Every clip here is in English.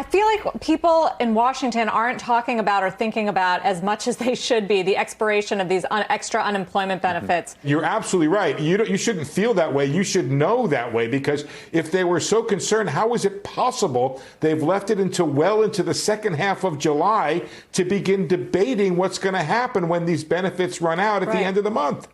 I feel like people in Washington aren't talking about or thinking about as much as they should be the expiration of these extra unemployment benefits. You're absolutely right. You shouldn't feel that way. You should know that way, because if they were so concerned, how is it possible they've left it until well into the second half of July to begin debating what's going to happen when these benefits run out at the end of the month?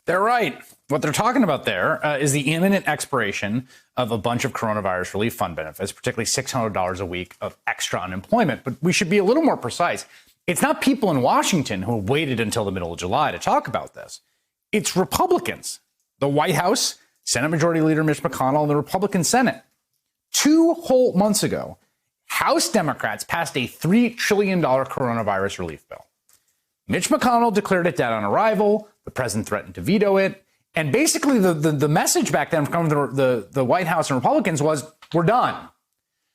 They're right. What they're talking about there is the imminent expiration of a bunch of coronavirus relief fund benefits, particularly $600 a week of extra unemployment. But we should be a little more precise. It's not people in Washington who waited until the middle of July to talk about this. It's Republicans, the White House, Senate Majority Leader Mitch McConnell, and the Republican Senate. 2 whole months ago, House Democrats passed a $3 trillion coronavirus relief bill. Mitch McConnell declared it dead on arrival. The president threatened to veto it. And basically the message back then from the White House and Republicans was, we're done.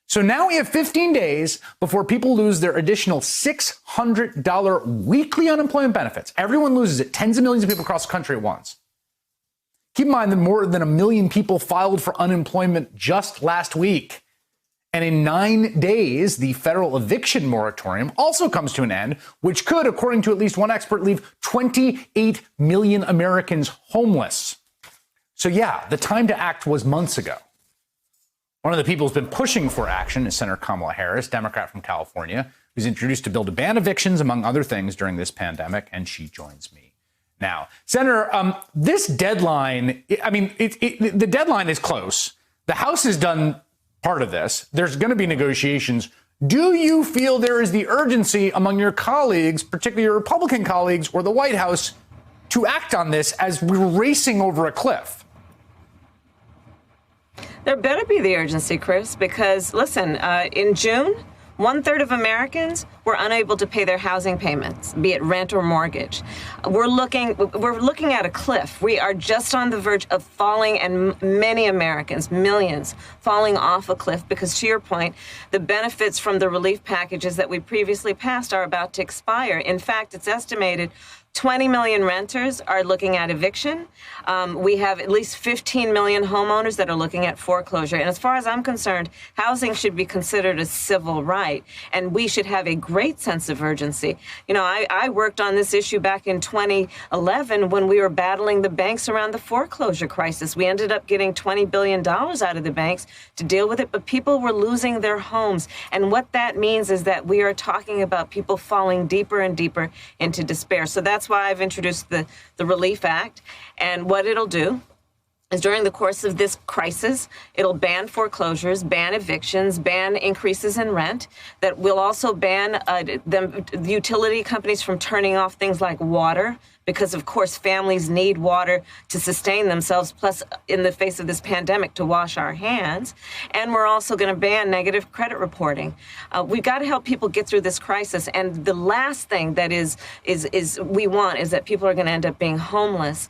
So now we have 15 days before people lose their additional $600 weekly unemployment benefits. Everyone loses it. Tens of millions of people across the country at once. Keep in mind that more than 1 million people filed for unemployment just last week. And in 9 days, the federal eviction moratorium also comes to an end, which could, according to at least one expert, leave 28 million Americans homeless. So yeah, the time to act was months ago. One of the people who's been pushing for action is Senator Kamala Harris, Democrat from California, who's introduced a bill to ban evictions, among other things, during this pandemic, and she joins me now. Senator, this deadline, the deadline is close. The House has done part of this. There's going to be negotiations. Do you feel there is the urgency among your colleagues, particularly your Republican colleagues or the White House, to act on this as we're racing over a cliff? There better be the urgency, Chris, because, listen, in June, 1/3 of Americans were unable to pay their housing payments, be it rent or mortgage. We're looking at a cliff. We are just on the verge of falling, and many Americans, millions, falling off a cliff because, to your point, the benefits from the relief packages that we previously passed are about to expire. In fact, it's estimated 20 million renters are looking at eviction. We have at least 15 million homeowners that are looking at foreclosure. And as far as I'm concerned, housing should be considered a civil right, and we should have a great sense of urgency. You know, I worked on this issue back in 2011 when we were battling the banks around the foreclosure crisis. We ended up getting $20 billion out of the banks to deal with it, but people were losing their homes. And what that means is that we are talking about people falling deeper and deeper into despair. So that's why I've introduced the Relief Act. And what it'll do is, during the course of this crisis, it'll ban foreclosures, ban evictions, ban increases in rent. That will also ban the utility companies from turning off things like water, because, of course, families need water to sustain themselves, plus, in the face of this pandemic, to wash our hands. And we're also going to ban negative credit reporting. We've got to help people get through this crisis. And the last thing that we want is that people are going to end up being homeless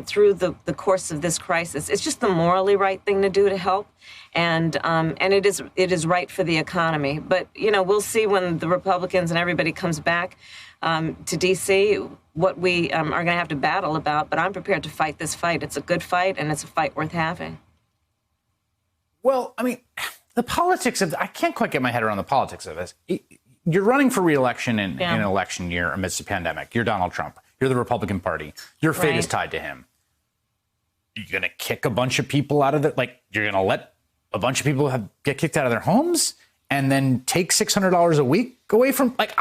through the course of this crisis. It's just the morally right thing to do to help. And it is right for the economy. But, you know, we'll see when the Republicans and everybody comes back to D.C. what we are going to have to battle about. But I'm prepared to fight this fight. It's a good fight, and it's a fight worth having. Well, I mean, the politics of I can't quite get my head around the politics of this. You're running for re-election in an election year amidst a pandemic. You're Donald Trump. You're the Republican Party. Your fate is tied to him. You're going to kick a bunch of people out of it? Like, you're going to let a bunch of people get kicked out of their homes and then take $600 a week away from, like,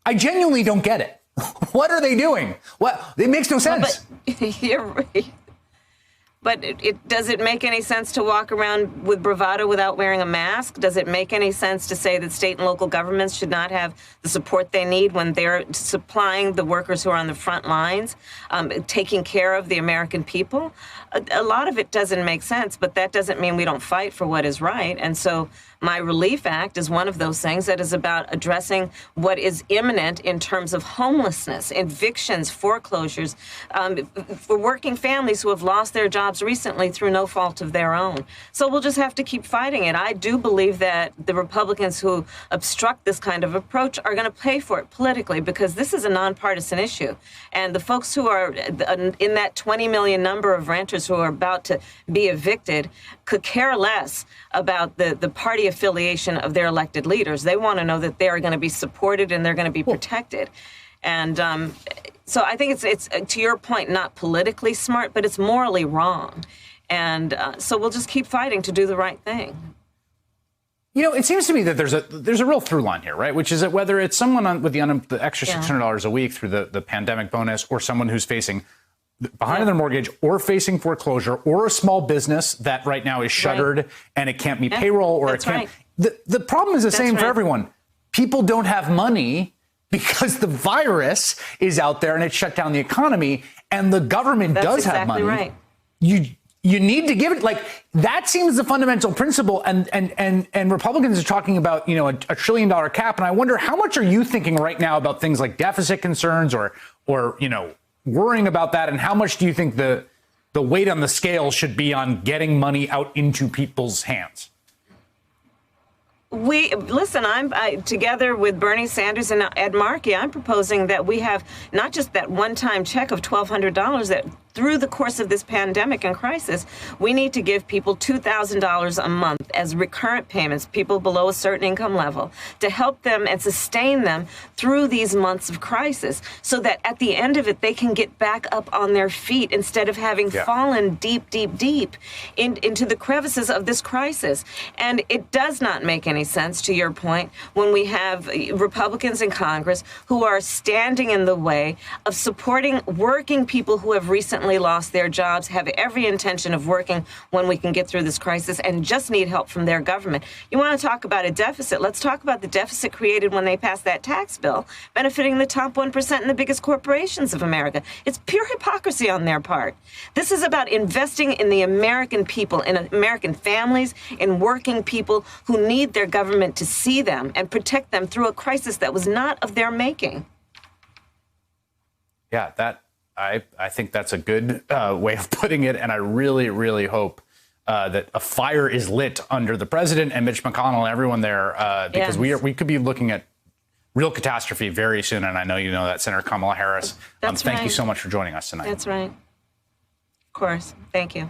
I genuinely don't get it. What are they doing? What? It makes no sense. But you're right. But does it make any sense to walk around with bravado without wearing a mask? Does it make any sense to say that state and local governments should not have the support they need when they're supplying the workers who are on the front lines, taking care of the American people? A lot of it doesn't make sense, but that doesn't mean we don't fight for what is right. And so my Relief Act is one of those things that is about addressing what is imminent in terms of homelessness, evictions, foreclosures, for working families who have lost their jobs jobs recently through no fault of their own. So we'll just have to keep fighting it. I do believe that the Republicans who obstruct this kind of approach are going to pay for it politically, because this is a nonpartisan issue. And the folks who are in that 20 million number of renters who are about to be evicted could care less about the party affiliation of their elected leaders. They want to know that they are going to be supported and they're going to be protected. And so I think it's to your point, not politically smart, but it's morally wrong. And so we'll just keep fighting to do the right thing. You know, it seems to me that there's a real through line here, right? Which is that whether it's someone with the extra $600 a week through the pandemic bonus, or someone who's facing behind their mortgage or facing foreclosure, or a small business that right now is shuttered and it can't meet payroll, or it can't. The problem is the same for everyone. People don't have money because the virus is out there and it shut down the economy, and the government does have money. Right. You need to give it, like, that seems the fundamental principle. And Republicans are talking about, you know, a $1 trillion cap. And I wonder, how much are you thinking right now about things like deficit concerns or, you know, worrying about that? And how much do you think the weight on the scale should be on getting money out into people's hands? I'm together with Bernie Sanders and Ed Markey. I'm proposing that we have not just that one-time check of $1,200, that through the course of this pandemic and crisis, we need to give people $2,000 a month as recurrent payments, people below a certain income level, to help them and sustain them through these months of crisis, so that at the end of it, they can get back up on their feet instead of having fallen deep into the crevices of this crisis. And it does not make any sense, to your point, when we have Republicans in Congress who are standing in the way of supporting working people who have recently lost their jobs, have every intention of working when we can get through this crisis, and just need help from their government. You want to talk about a deficit? Let's talk about the deficit created when they passed that tax bill, benefiting the top 1% and the biggest corporations of America. It's pure hypocrisy on their part. This is about investing in the American people, in American families, in working people who need their government to see them and protect them through a crisis that was not of their making. Yeah, I think that's a good way of putting it. And I really, really hope that a fire is lit under the president and Mitch McConnell and everyone there, because we could be looking at real catastrophe very soon. And I know you know that. Senator Kamala Harris, thank you so much for joining us tonight. That's right. Of course. Thank you.